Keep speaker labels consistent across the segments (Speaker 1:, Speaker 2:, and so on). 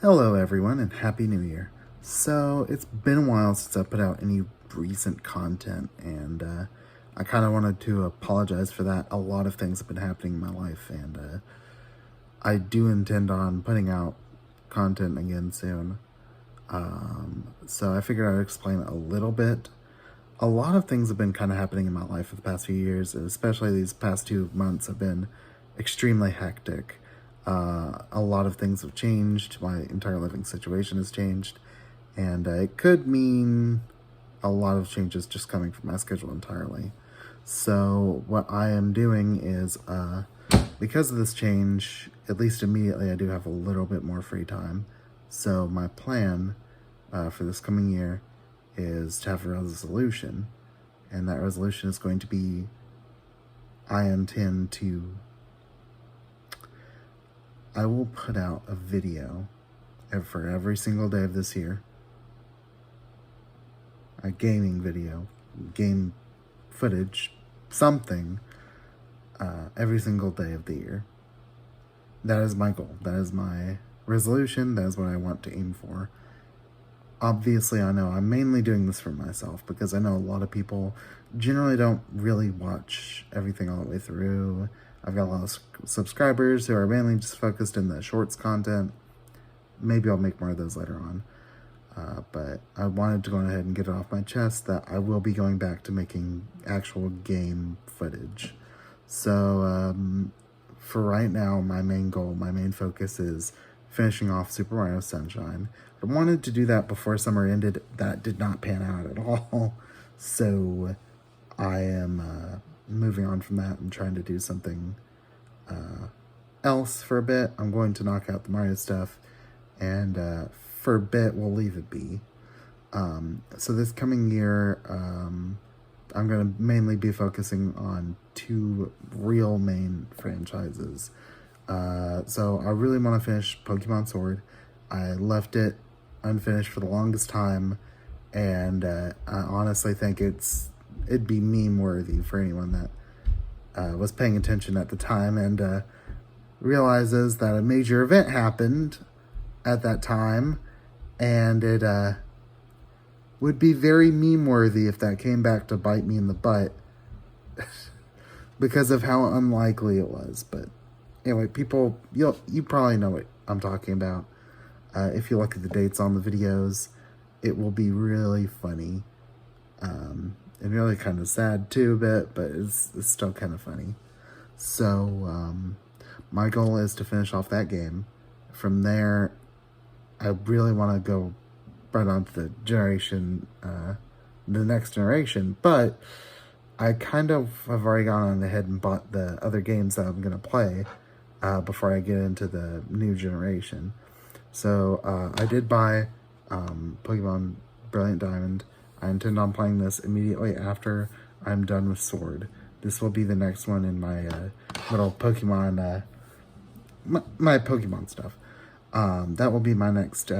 Speaker 1: Hello everyone and Happy New Year. So it's been a while since I put out any recent content and I kind of wanted to apologize for that. A lot of things have been happening in my life and I do intend on putting out content again soon. So I figured I'd explain a little bit. A lot of things have been kind of happening in my life for the past few years, and especially these past 2 months have been extremely hectic. A lot of things have changed. My entire living situation has changed, and it could mean a lot of changes just coming from my schedule entirely. So what I am doing is, because of this change, at least immediately, I do have a little bit more free time. So my plan for this coming year is to have a resolution, and that resolution is going to be I will put out a video for every single day of this year, a gaming video, game footage, something, every single day of the year. That is my goal. That is my resolution. That is what I want to aim for. Obviously, I know I'm mainly doing this for myself because I know a lot of people generally don't really watch everything all the way through. I've got a lot of subscribers who are mainly just focused in the shorts content. Maybe I'll make more of those later on. But I wanted to go ahead and get it off my chest that I will be going back to making actual game footage. So for right now, my main goal, my main focus is finishing off Super Mario Sunshine. I wanted to do that before summer ended. That did not pan out at all. So I am moving on from that and trying to do something else for a bit. I'm going to knock out the Mario stuff, and for a bit, we'll leave it be. So this coming year, I'm going to mainly be focusing on two real main franchises. So I really want to finish Pokemon Sword. I left it unfinished for the longest time, and I honestly think it'd be meme worthy for anyone that was paying attention at the time and realizes that a major event happened at that time, and it would be very meme worthy if that came back to bite me in the butt because of how unlikely it was. But anyway, people, you probably know what I'm talking about. If you look at the dates on the videos, it will be really funny. And really kind of sad too a bit, but it's still kind of funny. So my goal is to finish off that game. From there, I really want to go right on to the next generation, but I kind of have already gone on ahead and bought the other games that I'm going to play before I get into the new generation. So I did buy Pokemon Brilliant Diamond. I intend on playing this immediately after I'm done with Sword. This will be the next one in my little Pokemon, my Pokemon stuff. That will be my next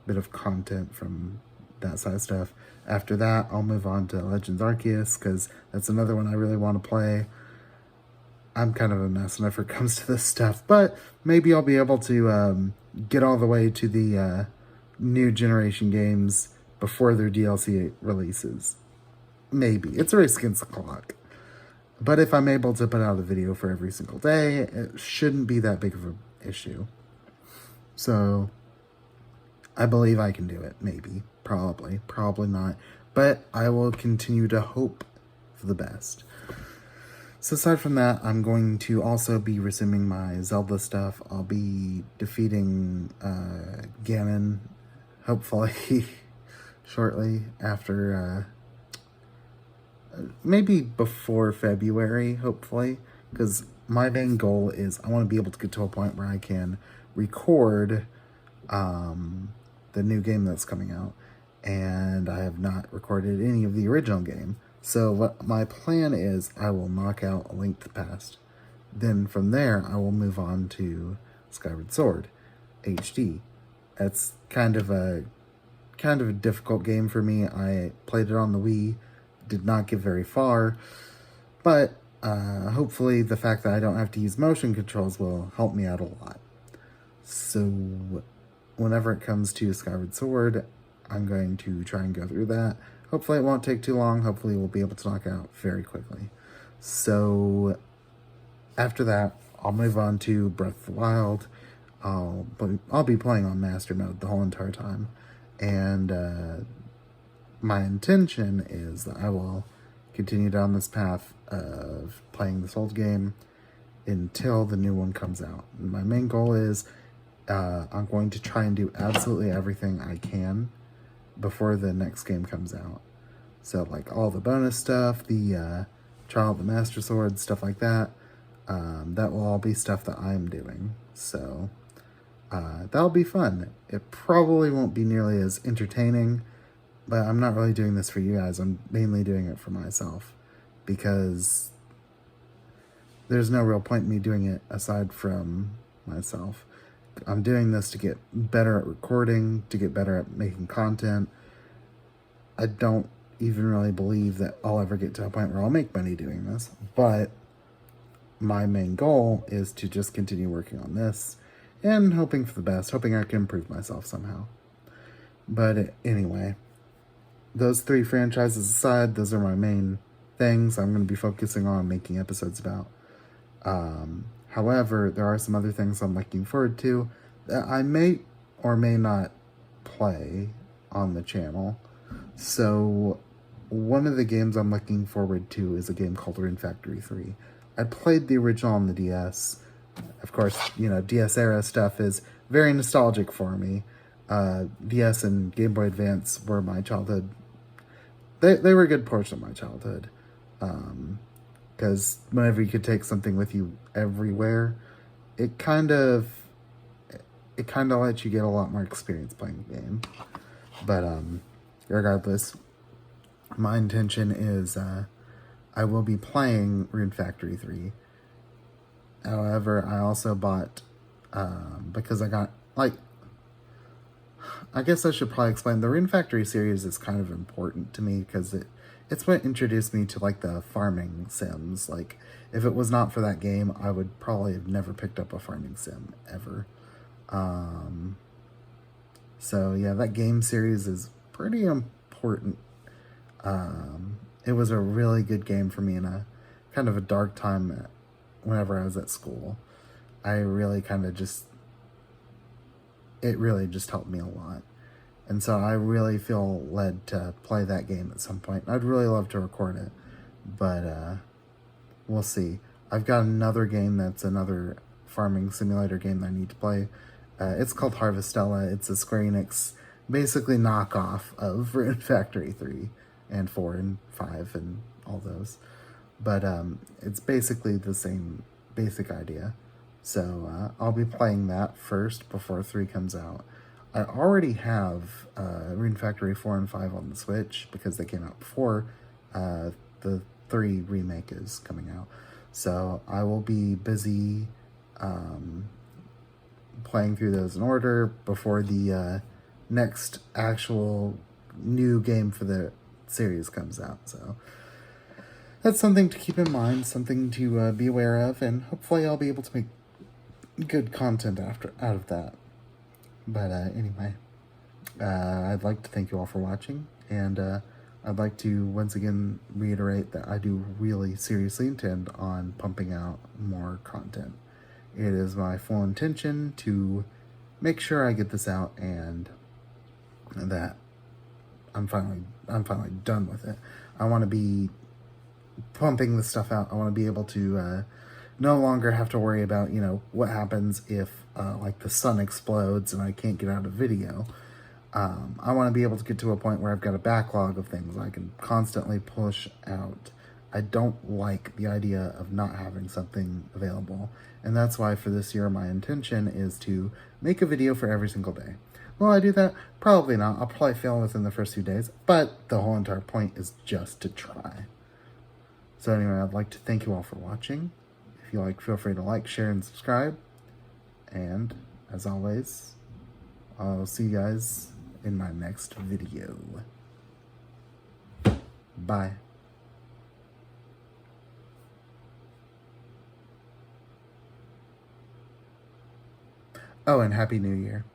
Speaker 1: bit of content from that side of stuff. After that, I'll move on to Legends Arceus, because that's another one I really want to play. I'm kind of a mess whenever it comes to this stuff, but maybe I'll be able to get all the way to the new generation games before their DLC releases. Maybe. It's a race against the clock. But if I'm able to put out a video for every single day, it shouldn't be that big of an issue. So I believe I can do it. Maybe. Probably. Probably not. But I will continue to hope for the best. So aside from that, I'm going to also be resuming my Zelda stuff. I'll be defeating Ganon, hopefully, shortly after, maybe before February, hopefully, because my main goal is I want to be able to get to a point where I can record the new game that's coming out, and I have not recorded any of the original game. So what my plan is, I will knock out A Link to the Past. Then from there, I will move on to Skyward Sword HD. It's kind of a difficult game for me. I played it on the Wii, did not get very far, but hopefully the fact that I don't have to use motion controls will help me out a lot. So whenever it comes to Skyward Sword, I'm going to try and go through that. Hopefully it won't take too long. Hopefully we'll be able to knock it out very quickly. So after that, I'll move on to Breath of the Wild. I'll be playing on Master Mode the whole entire time. And my intention is that I will continue down this path of playing this old game until the new one comes out. And my main goal is I'm going to try and do absolutely everything I can before the next game comes out. So like all the bonus stuff, the Trial of the Master Sword, stuff like that, that will all be stuff that I'm doing. So that'll be fun. It probably won't be nearly as entertaining, but I'm not really doing this for you guys. I'm mainly doing it for myself because there's no real point in me doing it aside from myself. I'm doing this to get better at recording, to get better at making content. I don't even really believe that I'll ever get to a point where I'll make money doing this, but my main goal is to just continue working on this and hoping for the best, hoping I can improve myself somehow. But anyway, those 3 franchises aside, those are my main things I'm going to be focusing on making episodes about. However, there are some other things I'm looking forward to that I may or may not play on the channel. So one of the games I'm looking forward to is a game called Rune Factory 3. I played the original on the DS. Of course, DS era stuff is very nostalgic for me. DS and Game Boy Advance were my childhood. They were a good portion of my childhood. Because whenever you could take something with you everywhere, it kind of lets you get a lot more experience playing the game. But regardless, my intention is I will be playing Rune Factory 3. However, I also bought, because I got, I guess I should probably explain, the Rune Factory series is kind of important to me because it's what introduced me to the farming sims. If it was not for that game, I would probably have never picked up a farming sim ever. So yeah, that game series is pretty important. It was a really good game for me in a kind of a dark time whenever I was at school. It really just helped me a lot. And so I really feel led to play that game at some point. I'd really love to record it, but we'll see. I've got another game that's another farming simulator game that I need to play. It's called Harvestella. It's a Square Enix, basically knockoff of Rune Factory 3 and 4 and 5 and all those. But it's basically the same basic idea. So I'll be playing that first before 3 comes out. I already have Rune Factory 4 and 5 on the Switch because they came out before the 3 remake is coming out. So I will be busy playing through those in order before the next actual new game for the series comes out. So that's something to keep in mind, something to be aware of, and hopefully I'll be able to make good content out of that. But anyway, I'd like to thank you all for watching, and I'd like to once again reiterate that I do really seriously intend on pumping out more content. It is my full intention to make sure I get this out and that I'm finally done with it. I want to be pumping this stuff out. I want to be able to no longer have to worry about, what happens if the sun explodes and I can't get out a video. I want to be able to get to a point where I've got a backlog of things I can constantly push out. I don't like the idea of not having something available, and that's why for this year my intention is to make a video for every single day. Will I do that? Probably not. I'll probably fail within the first few days, but the whole entire point is just to try. So anyway, I'd like to thank you all for watching. If you like, feel free to like, share, and subscribe. And, as always, I'll see you guys in my next video. Bye. Oh, and Happy New Year.